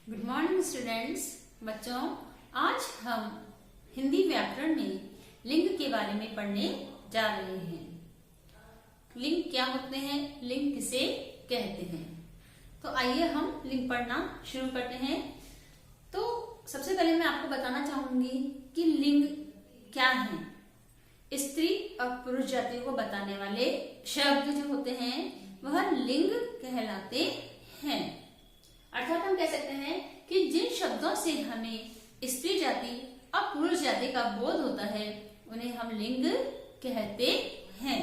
Good morning students. बच्चों, आज हम हिंदी व्याकरण में लिंग के बारे में पढ़ने जा रहे हैं। लिंग क्या होते हैं, लिंग किसे कहते हैं। तो आइए हम लिंग पढ़ना शुरू करते हैं। तो सबसे पहले मैं आपको बताना चाहूंगी कि लिंग क्या है। स्त्री और पुरुष जातियों को बताने वाले शब्द जो होते हैं वह लिंग कहलाते हैं। अर्थात हम कह सकते हैं कि जिन शब्दों से हमें स्त्री जाति और पुरुष जाति का बोध होता है उन्हें हम लिंग कहते हैं।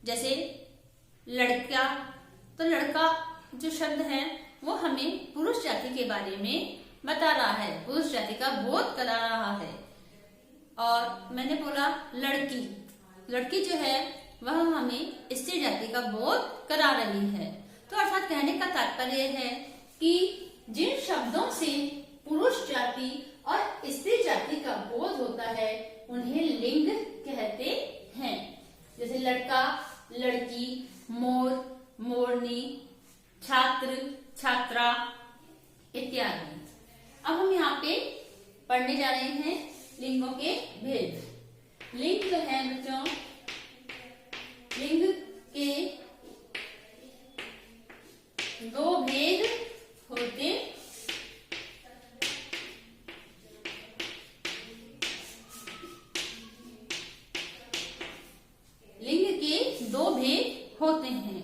जैसे लड़का, तो लड़का जो शब्द है वो हमें पुरुष जाति के बारे में बता रहा है, पुरुष जाति का बोध करा रहा है। और मैंने बोला लड़की, लड़की जो है वह हमें स्त्री जाति का बोध करा रही है। तो अर्थात कहने का तात्पर्य है कि जिन शब्दों से पुरुष जाति और स्त्री जाति का बोध होता है उन्हें लिंग कहते हैं। जैसे लड़का, लड़की, मोर, मोरनी, छात्र, छात्रा इत्यादि। अब हम यहाँ पे पढ़ने जा रहे हैं लिंगों के भेद। लिंग जो है बच्चों, लिंग के दो भेद होते लिंग के दो भेद होते हैं,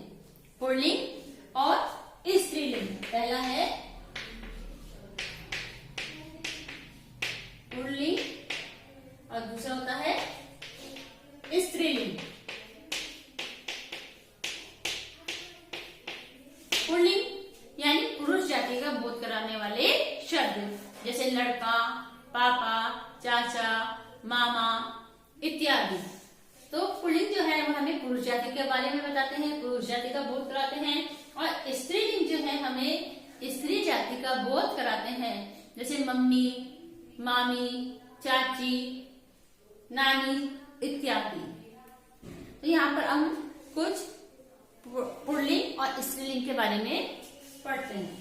पुल्लिंग और स्त्रीलिंग। पहला है पुल्लिंग और दूसरा होता है स्त्रीलिंग। पुल्लिंग यानी पुरुष जाति का बोध कराने वाले शब्द, जैसे लड़का, पापा, चाचा, मामा इत्यादि। तो पुल्लिंग जो है वह हमें पुरुष जाति के बारे में बताते हैं, पुरुष जाति का बोध कराते हैं। और स्त्रीलिंग जो है हमें स्त्री जाति का बोध कराते हैं, जैसे मम्मी, मामी, चाची, नानी इत्यादि। तो यहाँ पर हम कुछ पुल्लिंग और स्त्रीलिंग के बारे में पढ़ते हैं।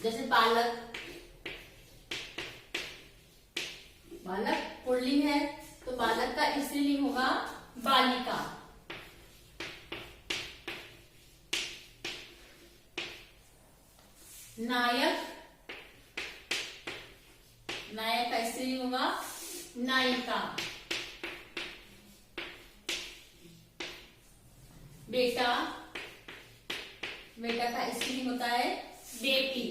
जैसे बालक, बालक पुल्लिंग है तो बालक का स्त्रीलिंग होगा बालिका। नायक, नायक का स्त्रीलिंग होगा नायिका। बेटा, बेटा का स्त्रीलिंग होता है बेटी।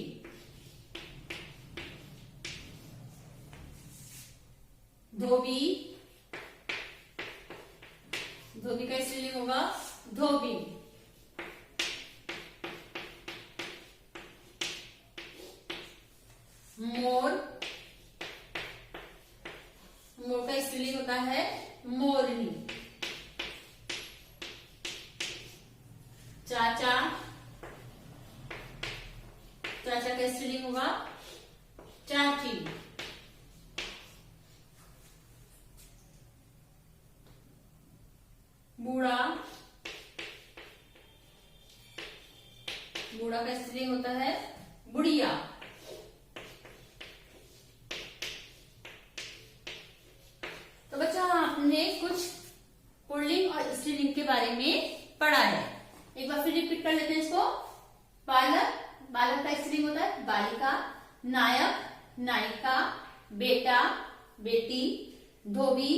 धोबी, धोबी का स्त्रीलिंग होगा धोबी। मोर, मोर का स्त्रीलिंग होता है मोरनी। चाचा, चाचा का स्त्रीलिंग होगा चाची। बूढ़ा, बूढ़ा का स्त्रीलिंग होता है बुढ़िया। तो बच्चों आपने कुछ पुल्लिंग और स्त्रीलिंग के बारे में पढ़ा है। एक बार फिर रिपीट कर लेते हैं इसको। बालक, बालक का स्त्रीलिंग होता है बालिका। नायक, नायिका। बेटा, बेटी। धोबी,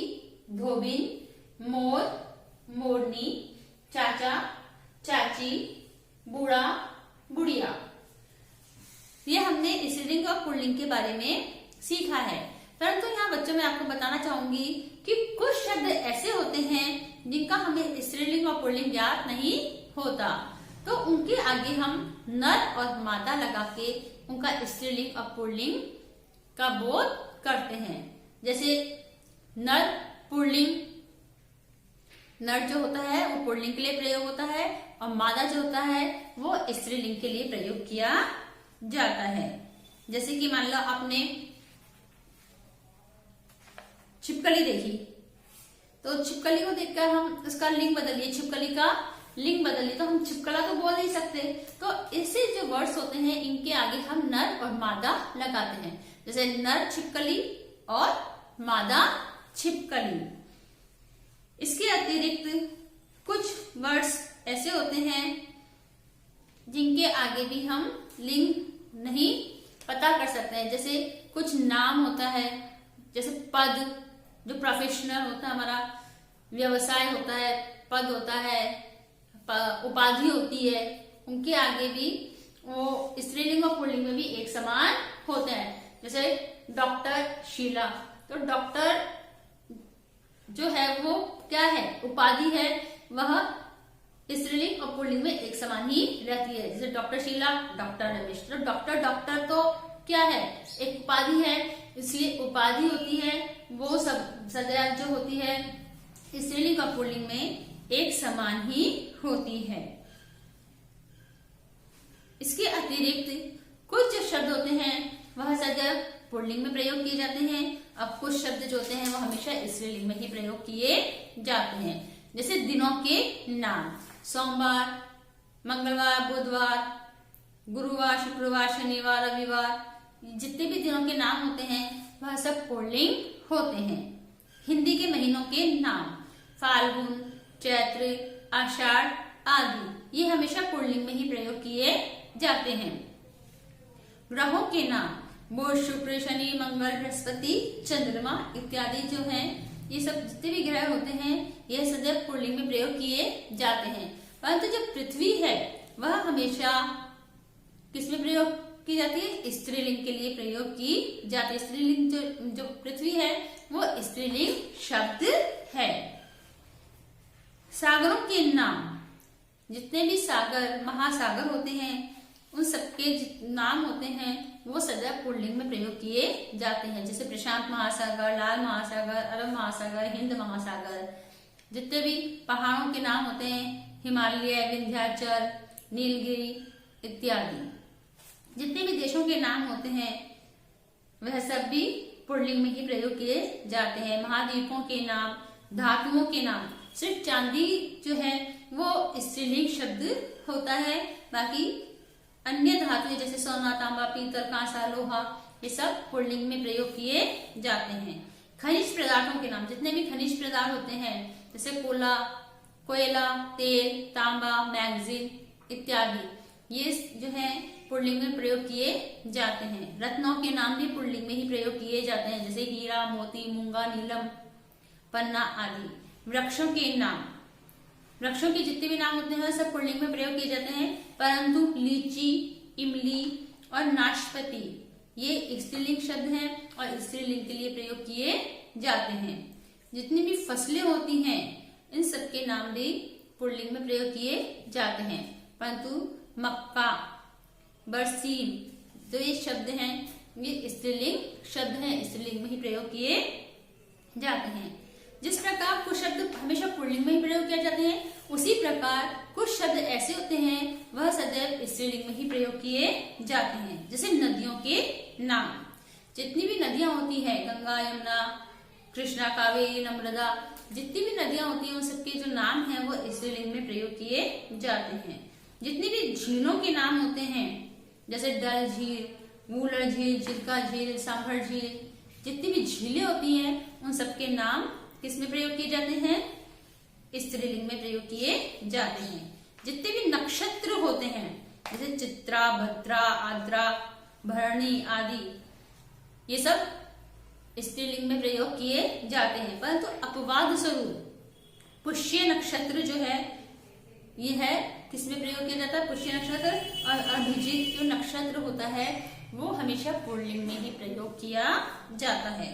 धोबिन। मोर, मोरनी। चाचा, चाची। बूढ़ा, बुढ़िया। ये हमने स्त्रीलिंग और पुल्लिंग के बारे में सीखा है। परंतु यहाँ बच्चों मैं आपको बताना चाहूंगी कि कुछ शब्द ऐसे होते हैं जिनका हमें स्त्रीलिंग और पुल्लिंग ज्ञात नहीं होता, तो उनके आगे हम नर और मादा लगा के उनका स्त्रीलिंग और पुल्लिंग का बोध करते हैं। जैसे नर पुल्लिंग, नर जो होता है वो पुल्लिंग के लिए प्रयोग होता है और मादा जो होता है वो स्त्रीलिंग के लिए प्रयोग किया जाता है। जैसे कि मान लो आपने छिपकली देखी, तो छिपकली को देखकर हम उसका लिंग बदलिए, छिपकली का लिंग बदलिए, तो हम छिपकला तो बोल नहीं सकते। तो ऐसे जो वर्ड्स होते हैं इनके आगे हम नर और मादा लगाते हैं। जैसे नर छिपकली और मादा छिपकली। इसके अतिरिक्त कुछ वर्ड्स ऐसे होते हैं जिनके आगे भी हम लिंग नहीं पता कर सकते हैं। जैसे कुछ नाम होता है, जैसे पद, जो प्रोफेशनल होता है, हमारा व्यवसाय होता है, पद होता है, उपाधि होती है, उनके आगे भी वो स्त्रीलिंग और पुल्लिंग में भी एक समान होते हैं। जैसे डॉक्टर शीला, तो डॉक्टर जो है वो क्या है, उपाधि है, वह स्त्रीलिंग और पुल्लिंग में एक समान ही रहती है। जैसे डॉक्टर शीला, डॉक्टर रमेश, तो डॉक्टर डॉक्टर तो क्या है, एक उपाधि है, इसलिए उपाधि होती है वो सब सजा जो होती है स्त्रीलिंग और पुल्लिंग में एक समान ही होती है। इसके अतिरिक्त कुछ जो शब्द होते हैं वह सदैव पुल्लिंग में प्रयोग किए जाते हैं, अब कुछ शब्द जो होते हैं वो हमेशा स्त्रीलिंग में ही प्रयोग किए जाते हैं। जैसे दिनों के नाम, सोमवार, मंगलवार, बुधवार, गुरुवार, शुक्रवार, शनिवार, रविवार, जितने भी दिनों के नाम होते हैं वह सब पुल्लिंग होते हैं। हिंदी के महीनों के नाम, फाल्गुन, चैत्र, आषाढ़ आदि, ये हमेशा पुल्लिंग में ही प्रयोग किए जाते हैं। ग्रहों के नाम, बुध, शुक्र, शनि, मंगल, बृहस्पति, चंद्रमा इत्यादि जो हैं, ये सब जितने भी ग्रह होते हैं यह सदैव पुल्लिंग में प्रयोग किए जाते हैं। परंतु जो पृथ्वी है वह हमेशा किसमें प्रयोग की जाती है, स्त्रीलिंग के लिए प्रयोग की जाती है। स्त्रीलिंग जो पृथ्वी है वो स्त्रीलिंग शब्द है। सागरों के नाम, जितने भी सागर, महासागर होते हैं उन सबके नाम होते हैं वो सदैव पुल्लिंग में प्रयोग किए जाते हैं। जैसे प्रशांत महासागर, लाल महासागर, अरब महासागर, हिंद महासागर। जितने भी पहाड़ों के नाम होते हैं, हिमालय, विंध्याचल, नीलगिरी इत्यादि, जितने भी देशों के नाम होते हैं वह सब भी पुल्लिंग में ही प्रयोग किए जाते हैं। महाद्वीपों के नाम, धातुओं के नाम, सिर्फ चांदी जो है वो स्त्रीलिंग शब्द होता है, बाकी अन्य धातुएं जैसे सोना, तांबा, पीतल, कांसा, लोहा, ये सब पुल्लिंग में प्रयोग किए जाते हैं। खनिज पदार्थों के नाम, जितने भी खनिज पदार्थ होते हैं जैसे कोयला, तेल, तांबा, मैग्नीज इत्यादि, ये जो है पुल्लिंग में प्रयोग किए जाते हैं। रत्नों के नाम भी पुल्लिंग में ही प्रयोग किए जाते हैं, जैसे हीरा, मोती, मूंगा, नीलम, पन्ना आदि। वृक्षों के नाम, वृक्षों के जितने भी नाम होते हैं सब पुल्लिंग में प्रयोग किए जाते हैं, परंतु लीची, इमली और नाशपाती ये स्त्रीलिंग शब्द हैं और स्त्रीलिंग के लिए प्रयोग किए जाते हैं। जितनी भी फसलें होती हैं इन सबके नाम भी पुल्लिंग में प्रयोग किए जाते हैं, परंतु मक्का, बरसीम जो ये शब्द हैं ये स्त्रीलिंग शब्द हैं, स्त्रीलिंग में ही प्रयोग किए जाते हैं। जिस प्रकार कुछ शब्द हमेशा पुल्लिंग में ही प्रयोग किए जाते हैं, उसी प्रकार कुछ शब्द ऐसे होते हैं वह सदैव स्त्रीलिंग में ही प्रयोग किए जाते हैं। जैसे नदियों के नाम, जितनी भी नदियां होती हैं, गंगा, यमुना, कृष्णा, कावेरी, नर्मदा, जितनी भी नदियां होती हैं उन सबके जो नाम हैं वो स्त्रीलिंग में प्रयोग किए जाते हैं। जितनी भी झीलों के नाम होते हैं जैसे डल झील, वूलर झील, चिल्का झील, सांभर झील, जितनी भी झीलें होती हैं उन सबके नाम किसमें प्रयोग किए जाते हैं, स्त्रीलिंग में प्रयोग किए जाते हैं। जितने भी नक्षत्र होते हैं जैसे चित्रा, भद्रा, आद्रा, भरणी आदि, ये सब स्त्रीलिंग में प्रयोग किए जाते हैं, परंतु अपवाद स्वरूप पुष्य नक्षत्र जो है ये है किसमें प्रयोग किया जाता है, पुष्य नक्षत्र। और अभिजीत जो नक्षत्र होता है वो हमेशा पुल्लिंग में ही प्रयोग किया जाता है।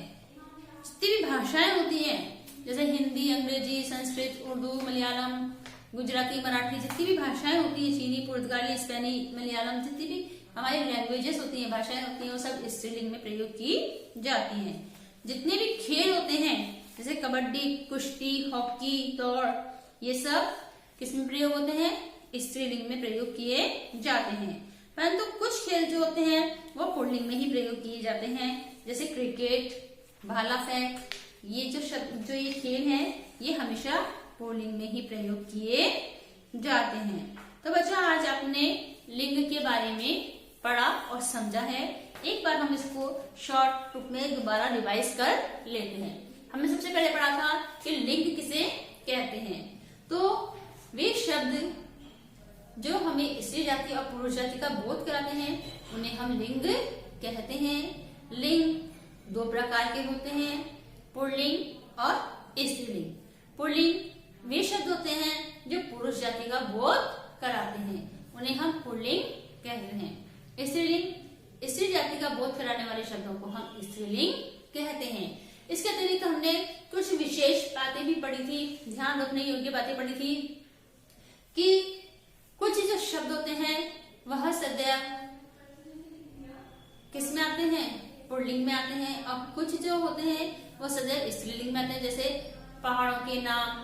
जितनी भी भाषाएं होती हैं जैसे हिंदी, अंग्रेजी, संस्कृत, उर्दू, मलयालम, गुजराती, मराठी, जितनी भी भाषाएं होती हैं, चीनी, पुर्तगाली, स्पेनी, मलयालम, जितनी भी हमारी लैंग्वेजेस होती हैं, भाषाएं होती हैं, वो सब स्त्रीलिंग में प्रयोग की जाती हैं। जितने भी खेल होते हैं जैसे कबड्डी, कुश्ती, हॉकी, दौड़, ये सब किस में प्रयोग होते हैं? स्त्रीलिंग में प्रयोग किए जाते हैं। परंतु कुछ खेल जो होते हैं वो पुल्लिंग में ही प्रयोग किए जाते हैं, जैसे क्रिकेट, भाला फेंक, ये जो ये खेल हैं ये हमेशा पुल्लिंग में ही प्रयोग किए जाते हैं। तो बच्चों आज आपने लिंग के बारे में पढ़ा और समझा है। एक बार हम इसको शॉर्ट टुक में दोबारा रिवाइज कर लेते हैं। हमने सबसे पहले पढ़ा था कि लिंग किसे कहते हैं। तो वे शब्द जो हमें स्त्री जाति और पुरुष जाति का बोध कराते हैं उन्हें हम लिंग कहते हैं। लिंग दो प्रकार के होते हैं, पुल्लिंग और स्त्रीलिंग। पुल्लिंग वे शब्द होते हैं जो पुरुष जाति का बोध कराते हैं, उन्हें हम पुल्लिंग कहते हैं। स्त्रीलिंग स्त्री जाति का बोध कराने वाले शब्दों को हम स्त्रीलिंग कहते हैं। इसके अतिरिक्त हमने कुछ विशेष बातें भी पढ़ी थी, ध्यान रखने योग्य बातें पढ़ी थी कि कुछ जो शब्द होते हैं वह सदैव किस में आते हैं? पुल्लिंग में आते हैं, और कुछ जो होते हैं वो सदैव स्त्रीलिंग में आते हैं, जैसे पहाड़ों के नाम,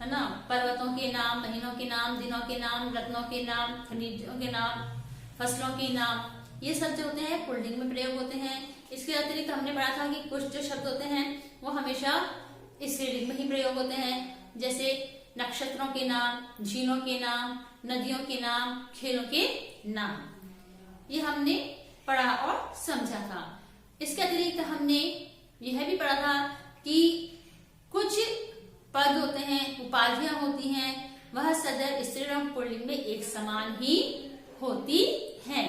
है ना, पर्वतों के नाम, महीनों के नाम, दिनों के नाम, रत्नों के नाम, खनिजों के नाम, फसलों के नाम, ये सब जो होते हैं पुल्लिंग में प्रयोग होते हैं। इसके अतिरिक्त हमने पढ़ा था कि कुछ जो शब्द होते हैं वो हमेशा स्त्रीलिंग में ही प्रयोग होते हैं, जैसे नक्षत्रों के नाम, झीलों के नाम, नदियों के नाम, खेलों के नाम, ये हमने पढ़ा और समझा था। इसके अतिरिक्त हमने यह भी पढ़ा था कि कुछ पद होते हैं, उपाधियां होती हैं, वह सदैव स्त्री एवं पुल्लिंग में एक समान ही होती हैं।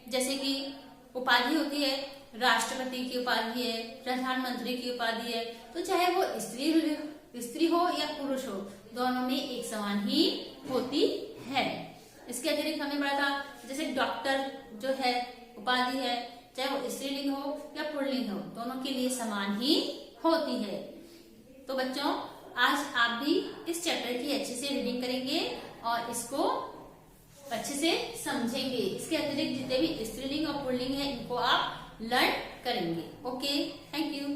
जैसे कि उपाधि होती है, राष्ट्रपति की उपाधि है, प्रधानमंत्री की उपाधि है, तो चाहे वो स्त्री हो या पुरुष हो, दोनों में एक समान ही होती है। इसके अतिरिक्त हमने पढ़ा था जैसे डॉक्टर जो है उपाधि है, चाहे वो स्त्रीलिंग हो या पुल्लिंग हो, दोनों के लिए समान ही होती है। तो बच्चों आज आप भी इस चैप्टर की अच्छे से रीडिंग करेंगे और इसको अच्छे से समझेंगे। इसके अतिरिक्त जितने भी स्त्रीलिंग और पुल्लिंग है इनको आप लर्न करेंगे। Okay, thank you.